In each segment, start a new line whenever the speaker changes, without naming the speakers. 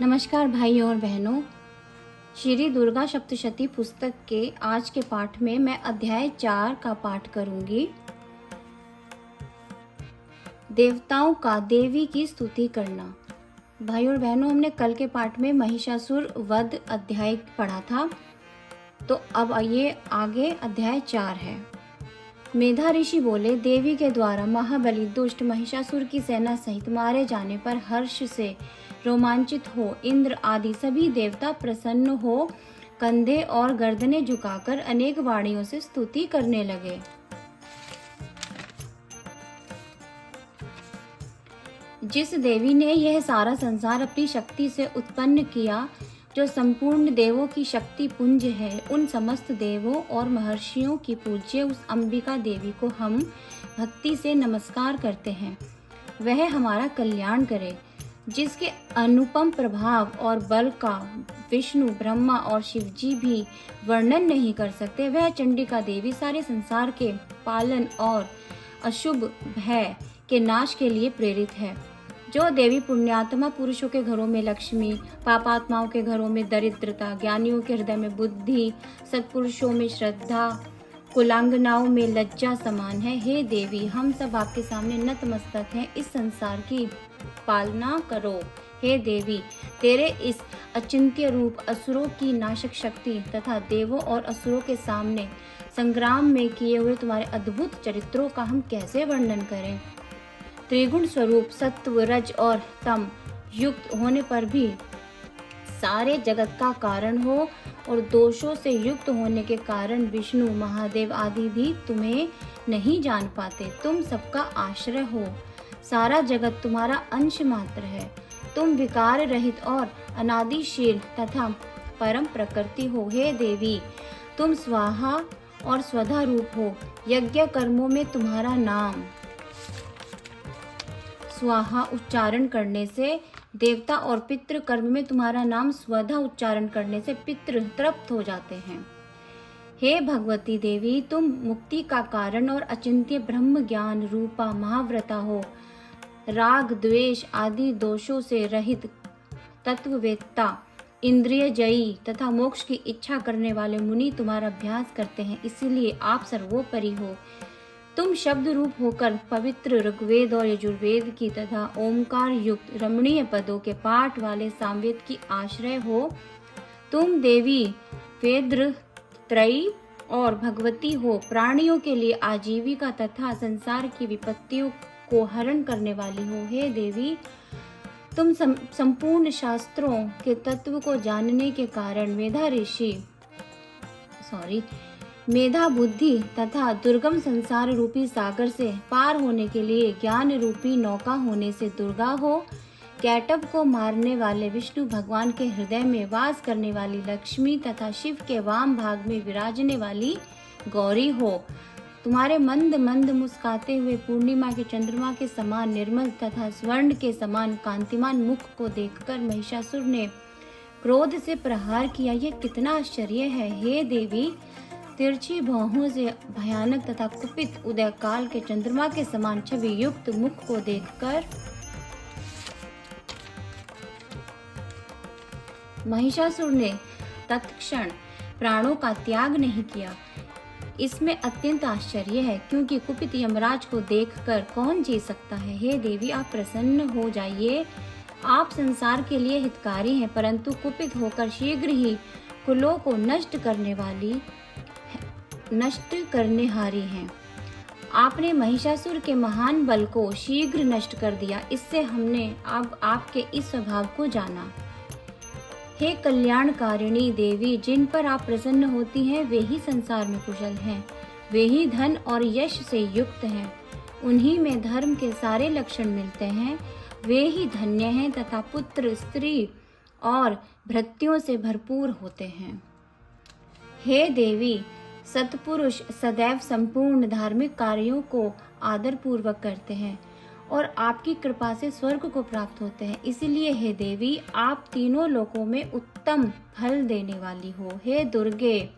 नमस्कार भाइयों और बहनों। श्री दुर्गा सप्तशती पुस्तक के आज के पाठ में मैं अध्याय 4 का पाठ करूंगी। देवताओं का देवी की स्तुति करना। भाइयों और बहनों, हमने कल के पाठ में महिषासुर वध अध्याय पढ़ा था, तो अब ये आगे अध्याय 4 है। मेधा ऋषि बोले, देवी के द्वारा महाबली दुष्ट महिषासुर की सेना सहित मारे जाने पर हर्ष से रोमांचित हो इंद्र आदि सभी देवता प्रसन्न हो कंधे और गर्दनें झुकाकर अनेक वाणियों से स्तुति करने लगे। जिस देवी ने यह सारा संसार अपनी शक्ति से उत्पन्न किया, जो संपूर्ण देवों की शक्ति पुंज है, उन समस्त देवों और महर्षियों की पूज्य उस अंबिका देवी को हम भक्ति से नमस्कार करते हैं। वह हमारा कल्याण करे। जिसके अनुपम प्रभाव और बल का विष्णु, ब्रह्मा और शिव जी भी वर्णन नहीं कर सकते, वह चंडिका देवी सारे संसार के पालन और अशुभ भय के नाश के लिए प्रेरित है। जो देवी पुण्यात्मा पुरुषों के घरों में लक्ष्मी, पापात्माओं के घरों में दरिद्रता, ज्ञानियों के हृदय में बुद्धि, सत्पुरुषों में श्रद्धा, कुलांगनाओं में लज्जा समान है। हे देवी, हम सब आपके सामने नतमस्तक हैं। इस संसार की पालना करो। हे देवी, तेरे इस अचिंत्य रूप, असुरों की नाशक शक्ति तथा देवों और असुरों के सामने संग्राम में किए हुए तुम्हारे अद्भुत चरित्रों का हम कैसे वर्णन करें। त्रिगुण स्वरूप सत्व, रज और तम युक्त होने पर भी सारे जगत का कारण हो और दोषों से युक्त होने के कारण विष्णु, महादेव आदि भी तुम्हें नहीं जान पाते। तुम सबका आश्रय हो। सारा जगत तुम्हारा अंश मात्र है। तुम विकार रहित और अनादिशील तथा परम प्रकृति हो। हे देवी, तुम स्वाहा और स्वधा रूप हो। यज्ञ कर्मों में तुम्हारा नाम स्वाहा उच्चारण करने से देवता और पितृ कर्म में तुम्हारा नाम स्वधा उच्चारण करने से पितृ तृप्त हो जाते हैं। हे भगवती देवी, तुम मुक्ति का कारण और अचिंत्य ब्रह्म ज्ञान रूपा महाव्रता हो। राग, द्वेष आदि दोषों से रहित तत्ववेत्ता, इंद्रिय जयी तथा मोक्ष की इच्छा करने वाले मुनि तुम्हारा अभ्यास करते हैं, इसीलिए आप सर्वोपरि हो। तुम शब्द रूप होकर पवित्र ऋग्वेद और यजुर्वेद की तथा ओमकार युक्त रमणीय पदों के पाठ वाले सामवेद की आश्रय हो। तुम देवी वेद्र त्रयी और भगवती हो। प्राणियों के लिए आजीविका तथा संसार की विपत्तियों को हरण करने वाली हो। हे देवी, तुम संपूर्ण शास्त्रों के तत्व को जानने के कारण मेधा बुद्धि तथा दुर्गम संसार रूपी सागर से पार होने के लिए ज्ञान रूपी नौका होने से दुर्गा हो। कैटब को मारने वाले विष्णु भगवान के हृदय में वास करने वाली लक्ष्मी तथा शिव के वाम भाग में विराजने वाली गौरी हो। तुम्हारे मंद मंद मुस्काते हुए पूर्णिमा के चंद्रमा के समान निर्मल तथा स्वर्ण के समान कांतिमान मुख को देखकर महिषासुर ने क्रोध से प्रहार किया। यह कितना आश्चर्य है। हे देवी, तिरछी भौहों से भयानक तथा कुपित उदय काल के चंद्रमा के समान छवि युक्त मुख को देखकर महिषासुर ने तत्क्षण प्राणों का त्याग नहीं किया। इसमें अत्यंत आश्चर्य है, क्योंकि कुपित यमराज को देखकर कौन जी सकता है। हे देवी, आप प्रसन्न हो जाइए। आप संसार के लिए हितकारी हैं, परंतु कुपित होकर शीघ्र ही कुलों को नष्ट करने हारी हैं। आपने महिषासुर के महान बल को शीघ्र नष्ट कर दिया। इससे हमने अब आपके इस स्वभाव को जाना। हे कल्याणकारिणी देवी, जिन पर आप प्रसन्न होती हैं वे ही संसार में कुशल हैं। वे ही धन और यश से युक्त हैं। उन्हीं में धर्म के सारे लक्षण मिलते हैं। वे ही धन्य हैं तथा पुत्र, स्त्री और भृत्यों से भरपूर होते हैं। हे देवी, सत्पुरुष सदैव संपूर्ण धार्मिक कार्यों को आदर पूर्वक करते हैं और आपकी कृपा से स्वर्ग को प्राप्त होते हैं। इसीलिए हे देवी, आप तीनों लोकों में उत्तम फल देने वाली हो। हे दुर्गे,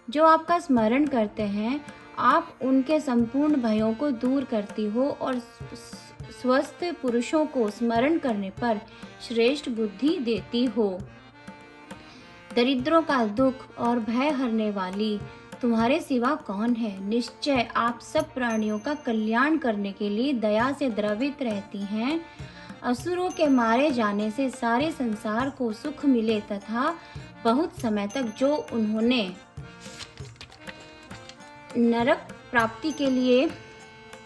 जो आपका स्मरण करते हैं आप उनके संपूर्ण भयों को दूर करती हो और स्वस्थ पुरुषों को स्मरण करने पर श्रेष्ठ बुद्धि देती हो। दरिद्रों का दुख और भय हरने वाली तुम्हारे सिवा कौन है? निश्चय आप सब प्राणियों का कल्याण करने के लिए दया से द्रवित रहती हैं। असुरों के मारे जाने से सारे संसार को सुख मिले तथा बहुत समय तक जो उन्होंने नरक प्राप्ति के लिए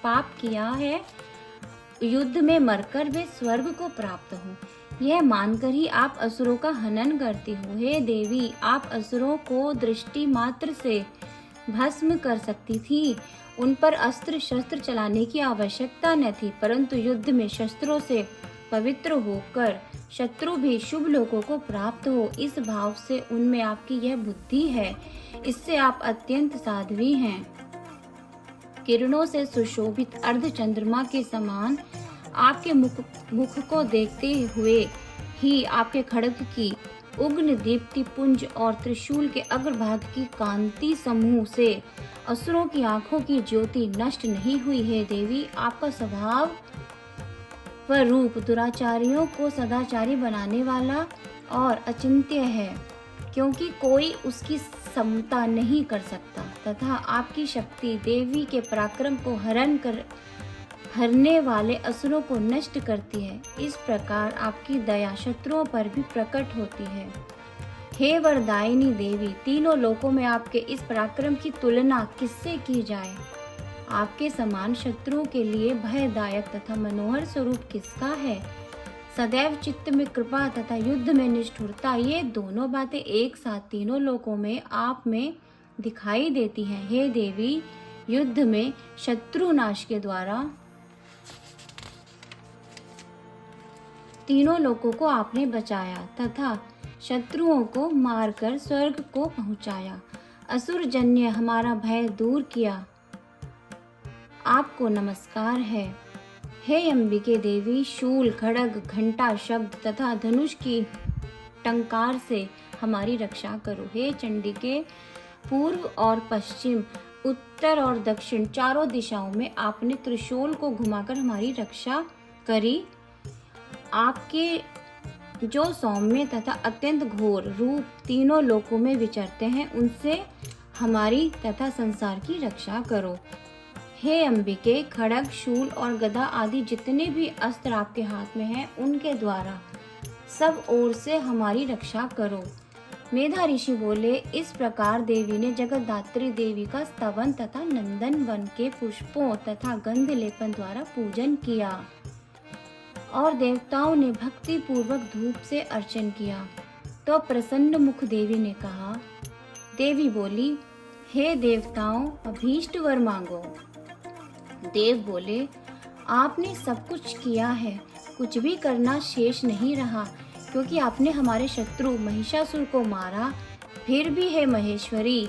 पाप किया है, युद्ध में मरकर वे स्वर्ग को प्राप्त हो। यह मानकर ही आप असुरों का हनन करती हो। हे देवी, आप असुरों को दृष्टि मात्र से भस्म कर सकती थी। उन पर अस्त्र शस्त्र चलाने की आवश्यकता न थी, परंतु युद्ध में शस्त्रों से पवित्र होकर शत्रु भी शुभ लोगों को प्राप्त हो, इस भाव से उनमें आपकी यह बुद्धि है। इससे आप अत्यंत साध्वी हैं। किरणों से सुशोभित अर्ध चंद्रमा के समान आपके मुख को देखते हुए ही आपके खड्ग की उग्र दीप्ति पुंज और त्रिशूल के अग्रभाग की कांति समूह से असुरों की आंखों की ज्योति नष्ट नहीं हुई है। देवी, आपका स्वभाव व रूप दुराचारियों को सदाचारी बनाने वाला और अचिंत्य है, क्योंकि कोई उसकी समता नहीं कर सकता, तथा आपकी शक्ति देवी के पराक्रम को हरने वाले असुरों को नष्ट करती है। इस प्रकार आपकी दया शत्रुओं पर भी प्रकट होती है। हे वरदायिनी देवी, तीनों लोकों में आपके इस पराक्रम की तुलना किससे की जाए? आपके समान शत्रुओं के लिए भयदायक तथा मनोहर स्वरूप किसका है? सदैव चित्त में कृपा तथा युद्ध में निष्ठुरता, ये दोनों बातें एक साथ तीनों लोकों में आप में दिखाई देती हैं। हे देवी, युद्ध में शत्रु नाश के द्वारा तीनों लोकों को आपने बचाया तथा शत्रुओं को मारकर स्वर्ग को पहुंचाया। असुर जन्य हमारा भय दूर किया, आपको नमस्कार है। हे अंबिके देवी, शूल, खड्ग, घंटा, शब्द तथा धनुष की टंकार से हमारी रक्षा करो। हे चंडिके, पूर्व और पश्चिम, उत्तर और दक्षिण चारों दिशाओं में आपने त्रिशूल को घुमाकर हमारी रक्षा करी। आपके जो सौम्य तथा अत्यंत घोर रूप तीनों लोकों में विचरते हैं, उनसे हमारी तथा संसार की रक्षा करो। हे अंबिके, खड्ग, शूल और गदा आदि जितने भी अस्त्र आपके हाथ में हैं, उनके द्वारा सब ओर से हमारी रक्षा करो। मेधा ऋषि बोले, इस प्रकार देवी ने जगतधात्री देवी का स्तवन तथा नंदन वन के पुष्पों तथा गंध लेपन द्वारा पूजन किया और देवताओं ने भक्ति पूर्वक धूप से अर्चन किया। तो प्रसन्न मुख देवी ने कहा, देवी बोली, हे देवताओं, अभीष्ट वर मांगो। देव बोले, आपने सब कुछ किया है, कुछ भी करना शेष नहीं रहा, क्योंकि आपने हमारे शत्रु महिषासुर को मारा। फिर भी हे महेश्वरी,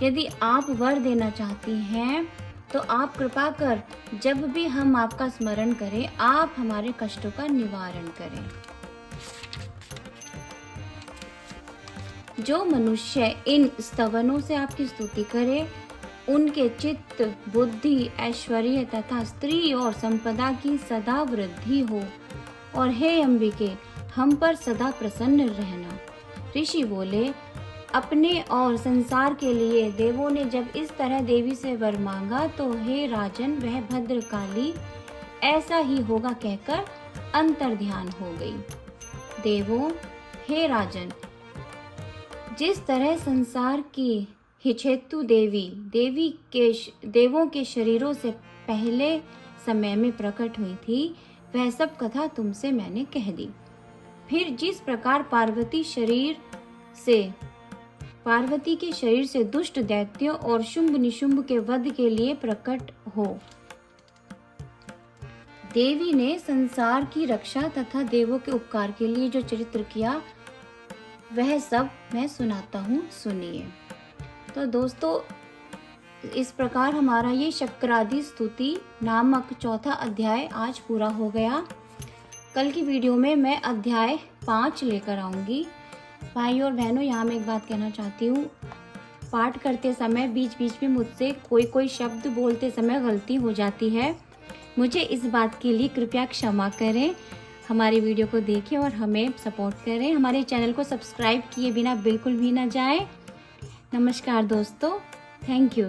यदि आप वर देना चाहती हैं तो आप कृपा कर जब भी हम आपका स्मरण करें, आप हमारे कष्टों का निवारण करें। जो मनुष्य इन स्तवनों से आपकी स्तुति करे, उनके चित्त, बुद्धि, ऐश्वर्य तथा स्त्री और संपदा की सदा वृद्धि हो। और हे अंबिके, हम पर सदा प्रसन्न रहना। ऋषि बोले, अपने और संसार के लिए देवों ने जब इस तरह देवी से वर मांगा, तो हे राजन, वह भद्रकाली ऐसा ही होगा कहकर अंतर्ध्यान हो गई। देवों, हे राजन, जिस तरह संसार की हिचेतु देवों के शरीरों से पहले समय में प्रकट हुई थी, वह सब कथा तुमसे मैंने कह दी। फिर जिस प्रकार पार्वती के शरीर से दुष्ट दैत्यों और शुंभ निशुंभ के वध के लिए प्रकट हो, देवी ने संसार की रक्षा तथा देवों के उपकार के लिए जो चरित्र किया, वह सब मैं सुनाता हूँ, सुनिए। तो दोस्तों, इस प्रकार हमारा ये शक्रादि स्तुति नामक चौथा अध्याय आज पूरा हो गया। कल की वीडियो में मैं अध्याय 5 लेकर आऊँगी। भाई और बहनों, यहाँ मैं एक बात कहना चाहती हूँ, पाठ करते समय बीच बीच में मुझसे कोई शब्द बोलते समय गलती हो जाती है, मुझे इस बात के लिए कृपया क्षमा करें। हमारी वीडियो को देखें और हमें सपोर्ट करें। हमारे चैनल को सब्सक्राइब किए बिना बिल्कुल भी ना जाएं। नमस्कार दोस्तों, थैंक यू।